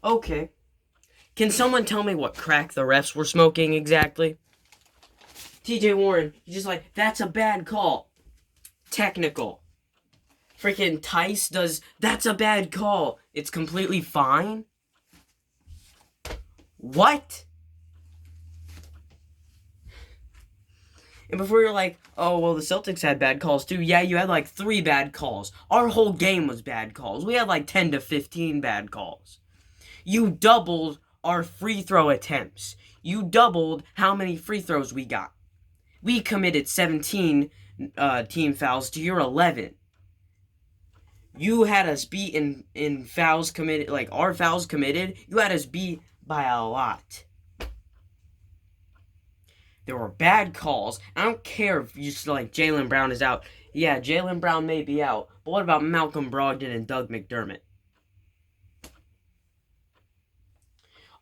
Okay. Can someone tell me what crack the refs were smoking exactly? TJ Warren, he's just like, that's a bad call. Technical. Freaking Tice does, that's a bad call. It's completely fine? What? And before you're like, oh, well, the Celtics had bad calls too. Yeah, you had like 3 bad calls. Our whole game was bad calls. We had like 10 to 15 bad calls. You doubled our free throw attempts. You doubled how many free throws we got. We committed 17 team fouls to your 11. You had us beat in fouls committed, like our fouls committed. You had us beat by a lot. There were bad calls. I don't care if you just like Jaylen Brown is out. Yeah, Jaylen Brown may be out. But what about Malcolm Brogdon and Doug McDermott?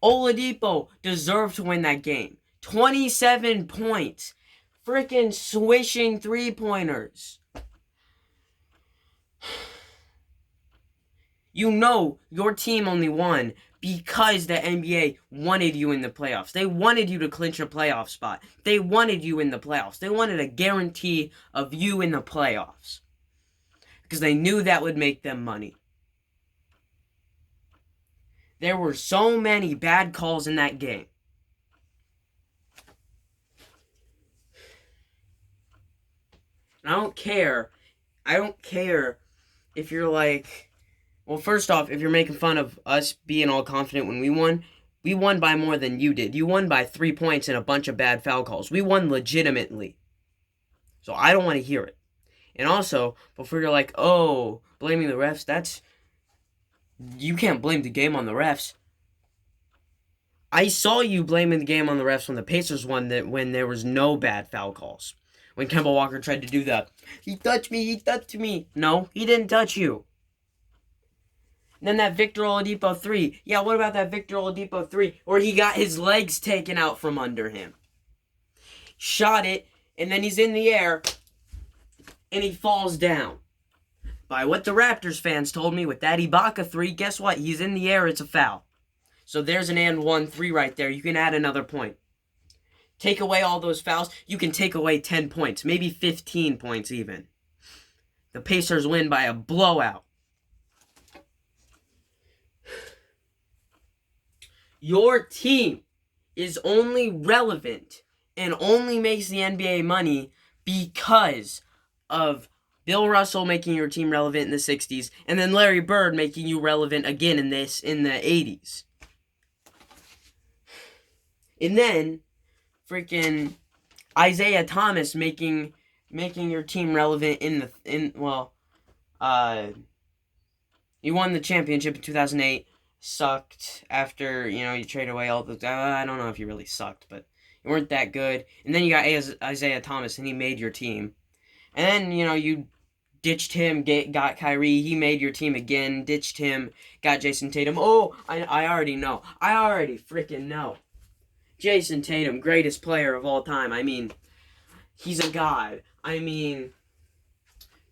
Oladipo deserved to win that game. 27 points. Freaking swishing three-pointers. You know your team only won because the NBA wanted you in the playoffs. They wanted you to clinch a playoff spot. They wanted you in the playoffs. They wanted a guarantee of you in the playoffs. Because they knew that would make them money. There were so many bad calls in that game. And I don't care if you're like, well, first off, if you're making fun of us being all confident when we won by more than you did. You won by 3 points and a bunch of bad foul calls. We won legitimately. So I don't want to hear it. And also, before you're like, oh, blaming the refs, you can't blame the game on the refs. I saw you blaming the game on the refs when the Pacers won, that when there was no bad foul calls. When Kemba Walker tried to do that. He touched me. No, he didn't touch you. And then that Victor Oladipo 3. Yeah, what about that Victor Oladipo 3 where he got his legs taken out from under him? Shot it, and then he's in the air, and he falls down. By what the Raptors fans told me with that Ibaka 3, guess what? He's in the air, it's a foul. So there's an and 1-3 right there. You can add another point. Take away all those fouls, you can take away 10 points, maybe 15 points even. The Pacers win by a blowout. Your team is only relevant and only makes the NBA money because of Bill Russell making your team relevant in the 60s and then Larry Bird making you relevant again in the 80s. And then freaking Isaiah Thomas making your team relevant you won the championship in 2008. Sucked after, you trade away all the... I don't know if you really sucked, but you weren't that good. And then you got Isaiah Thomas, and he made your team. And then, you ditched him, got Kyrie. He made your team again, ditched him, got Jason Tatum. Oh, I already know. I already freaking know. Jason Tatum, greatest player of all time. I mean, he's a god. I mean,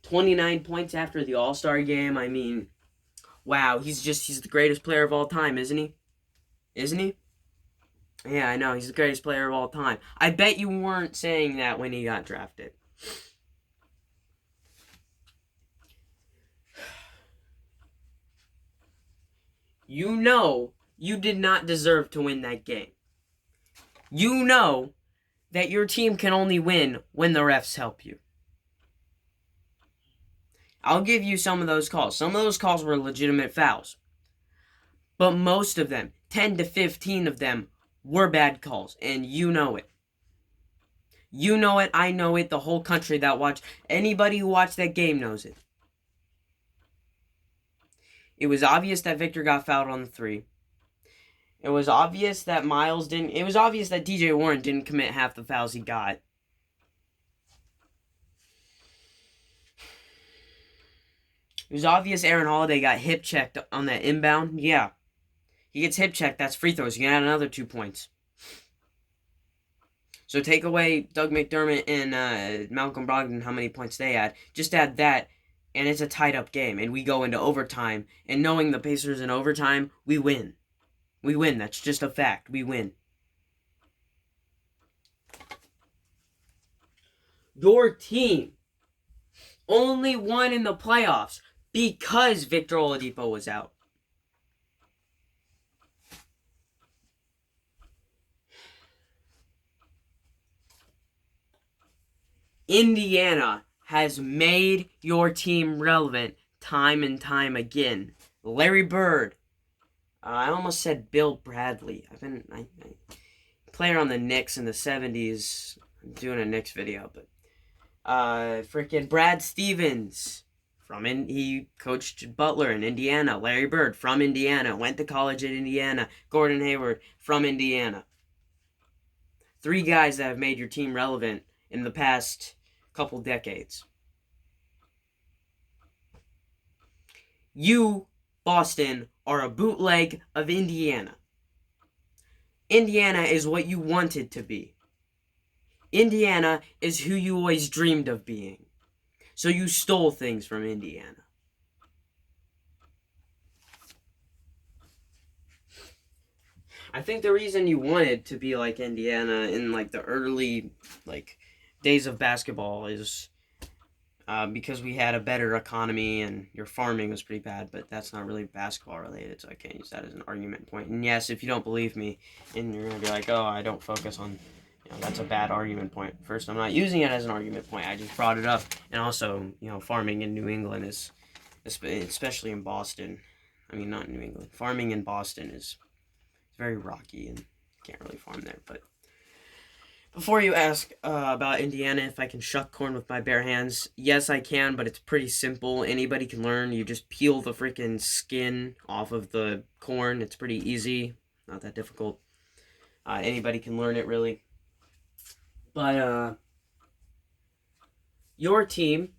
29 points after the All-Star game. I mean... wow, he's the greatest player of all time, isn't he? Isn't he? Yeah, I know, he's the greatest player of all time. I bet you weren't saying that when he got drafted. You know you did not deserve to win that game. You know that your team can only win when the refs help you. I'll give you some of those calls. Some of those calls were legitimate fouls. But most of them, 10 to 15 of them, were bad calls. And you know it. You know it, I know it, the whole country that watched. Anybody who watched that game knows it. It was obvious that Victor got fouled on the 3. It was obvious that Miles didn't... it was obvious that TJ Warren didn't commit half the fouls he got. It was obvious Aaron Holiday got hip-checked on that inbound. Yeah. He gets hip-checked. That's free throws. You can add another 2 points. So take away Doug McDermott and Malcolm Brogdon, how many points they had. Just add that, and it's a tied-up game. And we go into overtime. And knowing the Pacers in overtime, we win. We win. That's just a fact. We win. Your team only won in the playoffs because Victor Oladipo was out. Indiana has made your team relevant time and time again. Larry Bird. I almost said Bill Bradley. Player on the Knicks in the 70s. I'm doing a Knicks video, but freaking Brad Stevens he coached Butler in Indiana. Larry Bird from Indiana, went to college at Indiana. Gordon Hayward from Indiana. 3 guys that have made your team relevant in the past couple decades. You, Boston, are a bootleg of Indiana. Indiana is what you wanted to be. Indiana is who you always dreamed of being. So you stole things from Indiana. I think the reason you wanted to be like Indiana in like the early days of basketball is because we had a better economy and your farming was pretty bad, but that's not really basketball related, so I can't use that as an argument point. And yes, if you don't believe me, and you're gonna be like, oh, I don't focus on, that's a bad argument point. First, I'm not using it as an argument point. I just brought it up, and also, farming in New England is, especially in Boston. I mean, not in New England. Farming in Boston is very rocky, and you can't really farm there, but. Before you ask about Indiana, if I can shuck corn with my bare hands, yes, I can, but it's pretty simple. Anybody can learn. You just peel the freaking skin off of the corn. It's pretty easy. Not that difficult. Anybody can learn it, really. But your team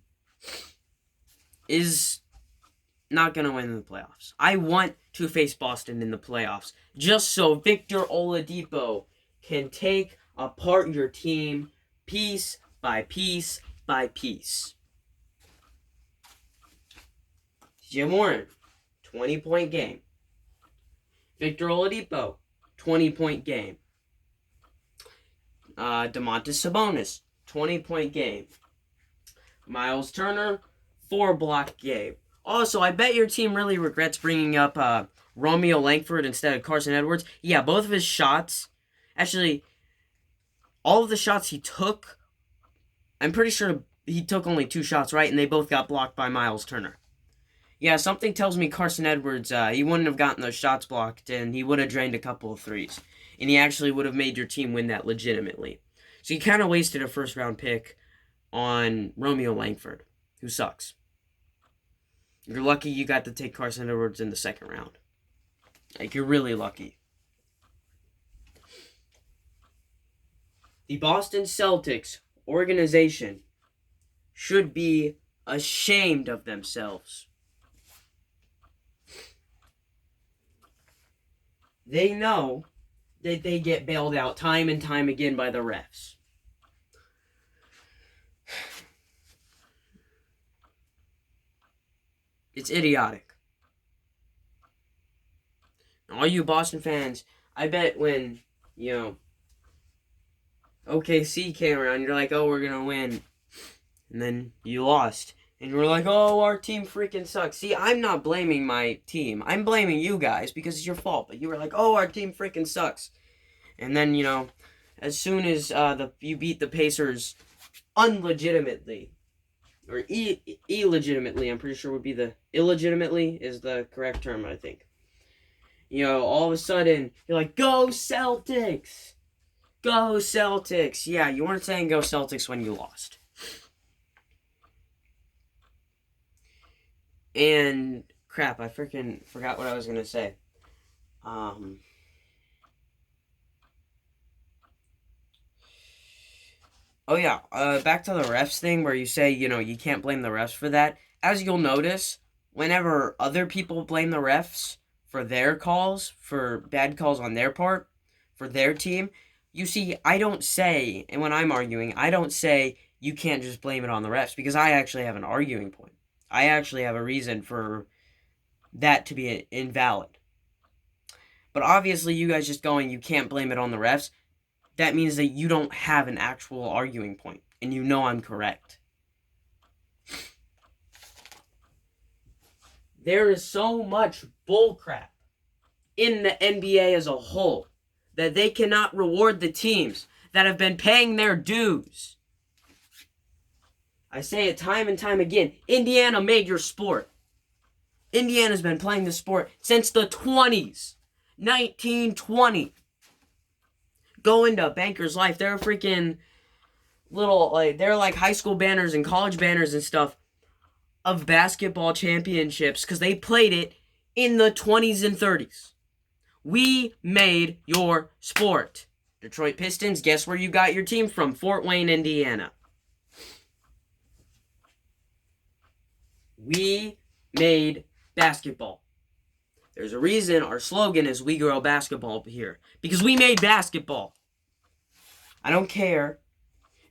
is not going to win in the playoffs. I want to face Boston in the playoffs just so Victor Oladipo can take apart your team piece by piece by piece. Jim Warren, 20-point game. Victor Oladipo, 20-point game. Domantas Sabonis, 20-point game. Miles Turner, 4-block game. Also, I bet your team really regrets bringing up Romeo Langford instead of Carson Edwards. Yeah, both of his shots, actually, all of the shots he took, I'm pretty sure he took only 2 shots, right? And they both got blocked by Miles Turner. Yeah, something tells me Carson Edwards, he wouldn't have gotten those shots blocked, and he would have drained a couple of threes. And he actually would have made your team win that legitimately. So you kind of wasted a first-round pick on Romeo Langford, who sucks. You're lucky you got to take Carson Edwards in the second round. You're really lucky. The Boston Celtics organization should be ashamed of themselves. They know that they get bailed out time and time again by the refs. It's idiotic. All you Boston fans, I bet when, OKC came around, you're like, oh, we're going to win. And then you lost. And you're like, oh, our team freaking sucks. See, I'm not blaming my team. I'm blaming you guys because it's your fault. But you were like, oh, our team freaking sucks. And then, as soon as you beat the Pacers unlegitimately, or illegitimately, I'm pretty sure would be the illegitimately is the correct term, I think. All of a sudden, you're like, go Celtics! Go Celtics! Yeah, you weren't saying go Celtics when you lost. And, crap, I freaking forgot what I was going to say. Oh, yeah, back to the refs thing where you say, you can't blame the refs for that. As you'll notice, whenever other people blame the refs for their calls, for bad calls on their part, for their team, you see, I don't say, and when I'm arguing, I don't say you can't just blame it on the refs, because I actually have an arguing point. I actually have a reason for that to be invalid. But obviously, you guys just going, you can't blame it on the refs. That means that you don't have an actual arguing point, and you know I'm correct. There is so much bullcrap in the NBA as a whole that they cannot reward the teams that have been paying their dues. I say it time and time again. Indiana made your sport. Indiana's been playing the sport since the 20s. 1920. Go into Banker's Life. They're freaking little, they're like high school banners and college banners and stuff of basketball championships because they played it in the 20s and 30s. We made your sport. Detroit Pistons, guess where you got your team from? Fort Wayne, Indiana. We made basketball. There's a reason our slogan is "We grow basketball here." Because we made basketball. I don't care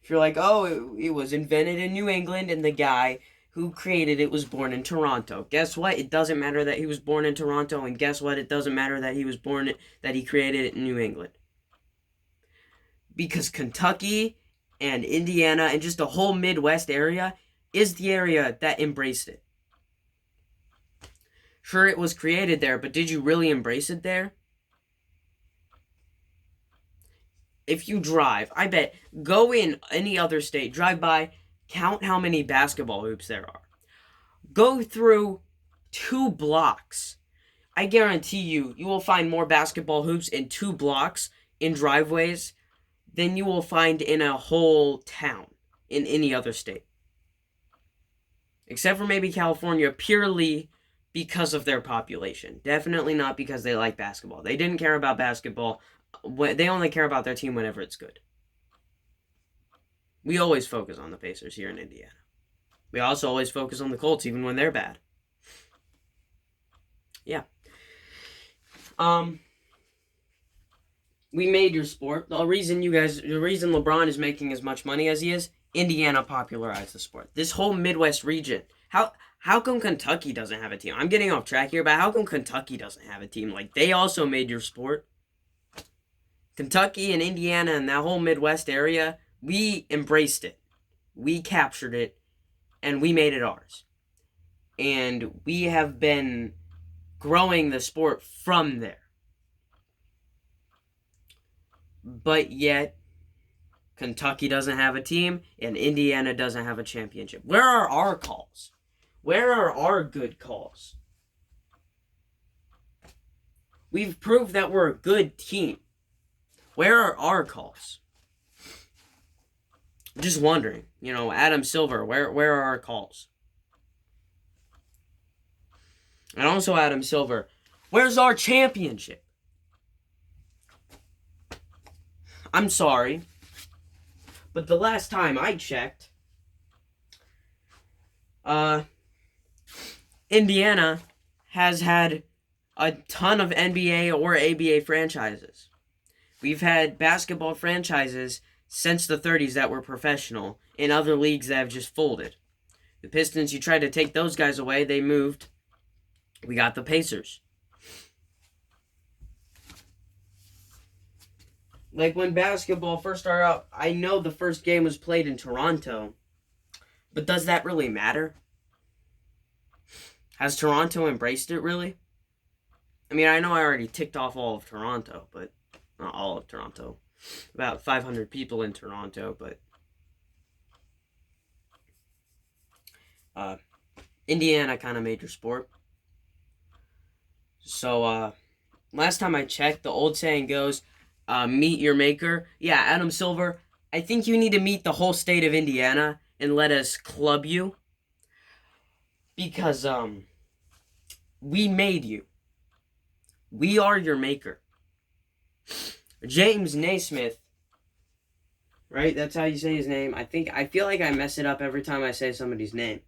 if you're like, oh, it was invented in New England and the guy who created it was born in Toronto. Guess what? It doesn't matter that he was born in Toronto, and guess what? It doesn't matter that he created it in New England. Because Kentucky and Indiana and just the whole Midwest area is the area that embraced it. Sure, it was created there, but did you really embrace it there? If you drive, I bet, go in any other state, drive by, count how many basketball hoops there are. Go through 2 blocks. I guarantee you will find more basketball hoops in 2 blocks in driveways than you will find in a whole town in any other state. Except for maybe California, purely because of their population. Definitely not because they like basketball. They didn't care about basketball. They only care about their team whenever it's good. We always focus on the Pacers here in Indiana. We also always focus on the Colts even when they're bad. Yeah. We made your sport. The reason LeBron is making as much money as he is, Indiana popularized the sport. This whole Midwest region. How come Kentucky doesn't have a team? I'm getting off track here, but how come Kentucky doesn't have a team? Like, they also made your sport. Kentucky and Indiana and that whole Midwest area, we embraced it. We captured it, and we made it ours. And we have been growing the sport from there. But yet, Kentucky doesn't have a team, and Indiana doesn't have a championship. Where are our calls? Where are our good calls? We've proved that we're a good team. Where are our calls? I'm just wondering. Adam Silver, where are our calls? And also Adam Silver, where's our championship? I'm sorry, but the last time I checked, Indiana has had a ton of NBA or ABA franchises. We've had basketball franchises since the 30s that were professional, in other leagues that have just folded. The Pistons, you tried to take those guys away, they moved. We got the Pacers. Like, when basketball first started out, I know the first game was played in Toronto, but does that really matter? Has Toronto embraced it, really? I mean, I know I already ticked off all of Toronto, but not all of Toronto. About 500 people in Toronto, but Indiana kind of made your sport. So, last time I checked, the old saying goes, meet your maker. Yeah, Adam Silver, I think you need to meet the whole state of Indiana and let us club you. Because, we made you. We are your maker. James Naismith, right? That's how you say his name. I feel like I mess it up every time I say somebody's name.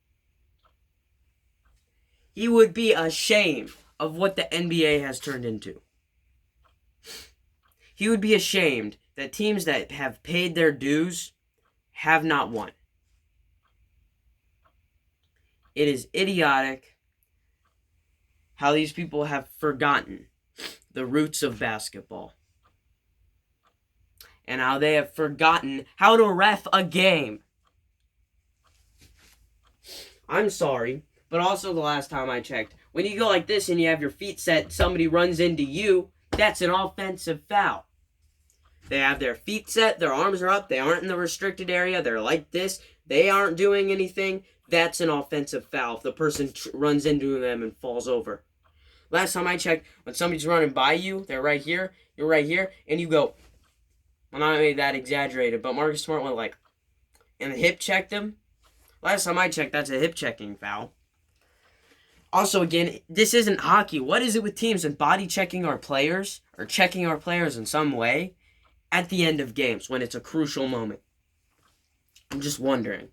He would be ashamed of what the NBA has turned into. He would be ashamed that teams that have paid their dues have not won. It is idiotic how these people have forgotten the roots of basketball and how they have forgotten how to ref a game. I'm sorry, but also the last time I checked, when you go like this and you have your feet set, somebody runs into you, that's an offensive foul. They have their feet set, their arms are up, they aren't in the restricted area, they're like this, they aren't doing anything, that's an offensive foul if the person runs into them and falls over. Last time I checked, when somebody's running by you, they're right here, you're right here, and you go, well, not maybe that exaggerated, but Marcus Smart went like, and hip checked him. Last time I checked, that's a hip checking foul. Also, again, this isn't hockey. What is it with teams and body checking our players, or checking our players in some way, at the end of games when it's a crucial moment? I'm just wondering.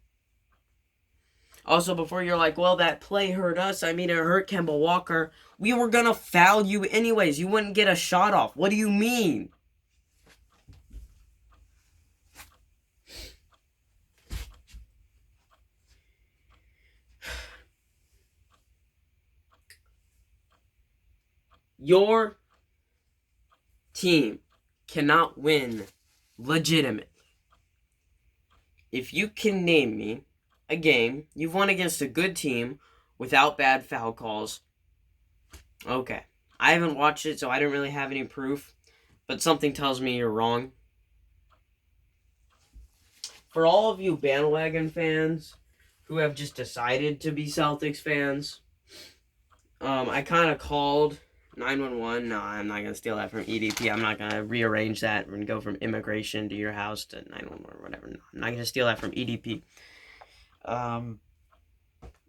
Also, before you're like, well, that play hurt us, I mean, it hurt Kemba Walker. We were going to foul you anyways. You wouldn't get a shot off. What do you mean? Your team cannot win legitimately. If you can name me a game you've won against a good team without bad foul calls, okay. I haven't watched it, so I don't really have any proof, but something tells me you're wrong. For all of you bandwagon fans who have just decided to be Celtics fans, I kind of called 911. No, I'm not going to steal that from EDP. I'm not going to rearrange that and go from immigration to your house to 911 or whatever. No, I'm not going to steal that from EDP.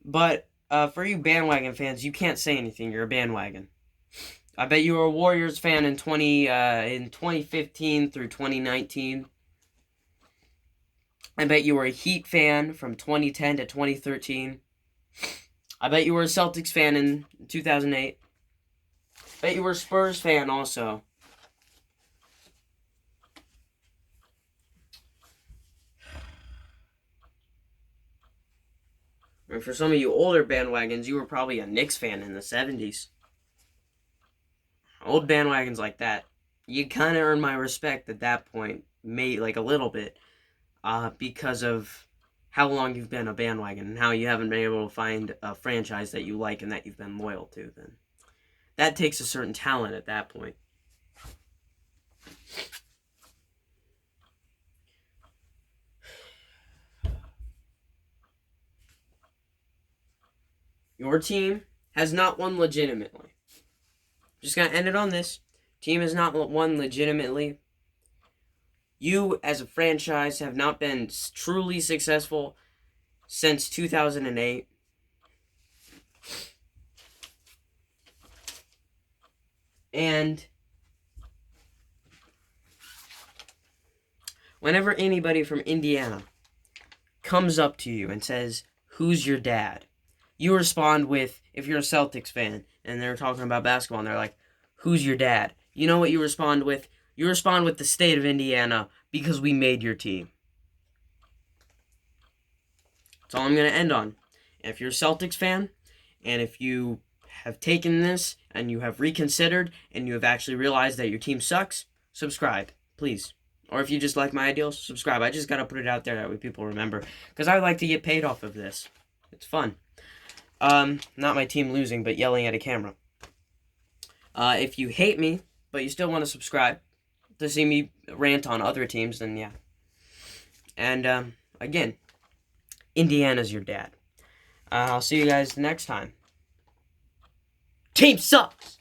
But for you bandwagon fans, you can't say anything. You're a bandwagon. I bet you were a Warriors fan in 2015 through 2019. I bet you were a Heat fan from 2010 to 2013. I bet you were a Celtics fan in 2008. I bet you were a Spurs fan also. And for some of you older bandwagons, you were probably a Knicks fan in the 70s. Old bandwagons like that, you kind of earn my respect at that point, like a little bit, because of how long you've been a bandwagon and how you haven't been able to find a franchise that you like and that you've been loyal to. Then that takes a certain talent at that point. Your team has not won legitimately. Just gonna end it on this. Team has not won legitimately. You, as a franchise, have not been truly successful since 2008. And whenever anybody from Indiana comes up to you and says, "Who's your dad?" you respond with, if you're a Celtics fan and they're talking about basketball and they're like, "Who's your dad?" You know what you respond with? You respond with the state of Indiana because we made your team. That's all I'm going to end on. If you're a Celtics fan, and if you have taken this and you have reconsidered and you have actually realized that your team sucks, subscribe, please. Or if you just like my ideals, subscribe. I just got to put it out there that way people remember. Because I like to get paid off of this. It's fun. Not my team losing, but yelling at a camera. If you hate me, but you still want to subscribe to see me rant on other teams, then yeah. And, again, Indiana's your dad. I'll see you guys next time. Team sucks!